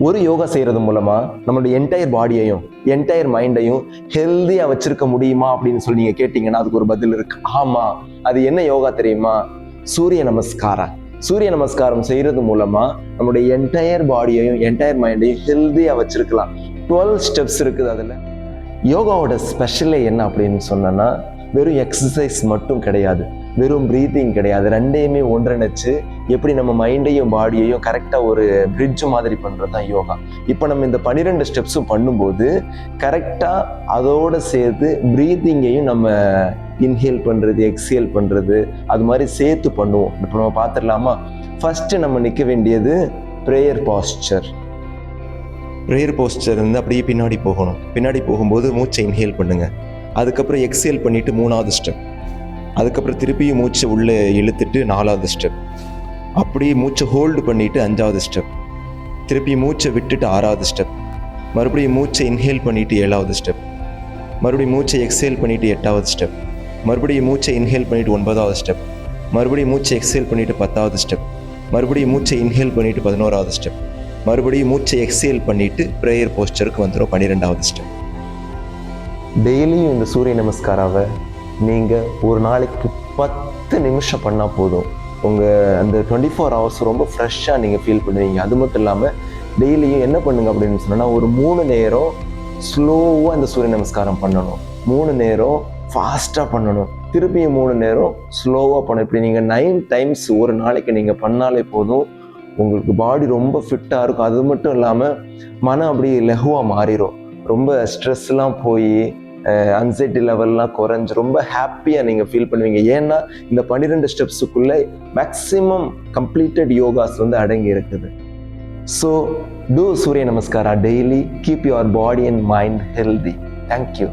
ஒரு யோகா செய்கிறது மூலமாக நம்மளுடைய என்டையர் பாடியையும் என்டையர் மைண்டையும் ஹெல்த்தியாக வச்சிருக்க முடியுமா அப்படின்னு சொல்லி நீங்கள் கேட்டிங்கன்னா அதுக்கு ஒரு பதில் இருக்கு. ஆமாம். அது என்ன யோகா தெரியுமா? சூரிய நமஸ்காரம். சூரிய நமஸ்காரம் செய்கிறது மூலமாக நம்மளுடைய என்டையர் பாடியையும் என்டையர் மைண்டையும் ஹெல்த்தியாக வச்சிருக்கலாம். 12 ஸ்டெப்ஸ் இருக்குது. அதில் யோகாவோட ஸ்பெஷலே என்ன அப்படின்னு சொன்னோன்னா, வெறும் எக்ஸசைஸ் மட்டும் கிடையாது, வெறும் ப்ரீத்திங் கிடையாது. ரெண்டையுமே ஒன்றிணைச்சு எப்படி நம்ம மைண்டையும் பாடியையும் கரெக்டாக ஒரு பிரிட்ஜ் மாதிரி பண்ணுறது தான் யோகா. இப்போ நம்ம இந்த 12 ஸ்டெப்ஸும் பண்ணும்போது கரெக்டாக அதோடு சேர்த்து ப்ரீத்திங்கையும் நம்ம இன்ஹேல் பண்ணுறது, எக்ஸேல் பண்ணுறது, அது மாதிரி சேர்த்து பண்ணுவோம். இப்போ நம்ம பார்த்துடலாமா? ஃபஸ்ட்டு நம்ம நிற்க வேண்டியது ப்ரேயர் பாஸ்டர். ப்ரேயர் போஸ்டர் வந்து அப்படியே பின்னாடி போகணும். பின்னாடி போகும்போது மூச்சை இன்ஹேல் பண்ணுங்கள். அதுக்கப்புறம் எக்ஸேல் பண்ணிவிட்டு 3வது ஸ்டெப். அதுக்கப்புறம் திருப்பியும் மூச்சை உள்ளே இழுத்துட்டு 4வது ஸ்டெப். அப்படியே மூச்சை ஹோல்டு பண்ணிவிட்டு 5வது ஸ்டெப். திருப்பி மூச்சை விட்டுட்டு 6வது ஸ்டெப். மறுபடியும் மூச்சை இன்ஹேல் பண்ணிவிட்டு 7வது ஸ்டெப். மறுபடியும் மூச்சை எக்ஸேல் பண்ணிவிட்டு 8வது ஸ்டெப். மறுபடியும் மூச்சை இன்ஹேல் பண்ணிவிட்டு 9வது ஸ்டெப். மறுபடியும் மூச்சை எக்ஸேல் பண்ணிவிட்டு 10வது ஸ்டெப். மறுபடியும் மூச்சை இன்ஹேல் பண்ணிவிட்டு 11வது ஸ்டெப். மறுபடியும் மூச்சை எக்ஸேல் பண்ணிவிட்டு ப்ரேயர் போஸ்டருக்கு வந்துடும் 12வது ஸ்டெப். டெய்லியும் இந்த சூரிய நமஸ்காராவை நீங்கள் ஒரு நாளைக்கு 10 நிமிஷம் பண்ணால் போதும். உங்கள் அந்த 24 ஹவர்ஸ் ரொம்ப ஃப்ரெஷ்ஷாக நீங்கள் ஃபீல் பண்ணுவீங்க. அது மட்டும் இல்லாமல் டெய்லியும் என்ன பண்ணுங்க அப்படின்னு சொன்னால், ஒரு 3 நேரம் ஸ்லோவாக இந்த சூரிய நமஸ்காரம் பண்ணணும், 3 நேரம் ஃபாஸ்ட்டாக பண்ணணும், திருப்பியும் 3 நேரம் ஸ்லோவாக பண்ணணும். இப்படி நீங்கள் 9 டைம்ஸ் ஒரு நாளைக்கு நீங்கள் பண்ணாலே போதும். உங்களுக்கு பாடி ரொம்ப ஃபிட்டாக இருக்கும். அது மட்டும் இல்லாமல் மனம் அப்படியே லெகுவாக மாறிடும். ரொம்ப ஸ்ட்ரெஸ்லாம் போய் அன்சைட்டி லெவல்லாம் குறைஞ்சி ரொம்ப ஹாப்பியாக நீங்கள் ஃபீல் பண்ணுவீங்க. ஏன்னா இந்த 12 ஸ்டெப்ஸுக்குள்ளே மேக்ஸிமம் கம்ப்ளீட்டட் யோகாஸ் வந்து அடங்கி இருக்குது. So do Surya Namaskara daily. Keep your body and mind healthy. Thank you.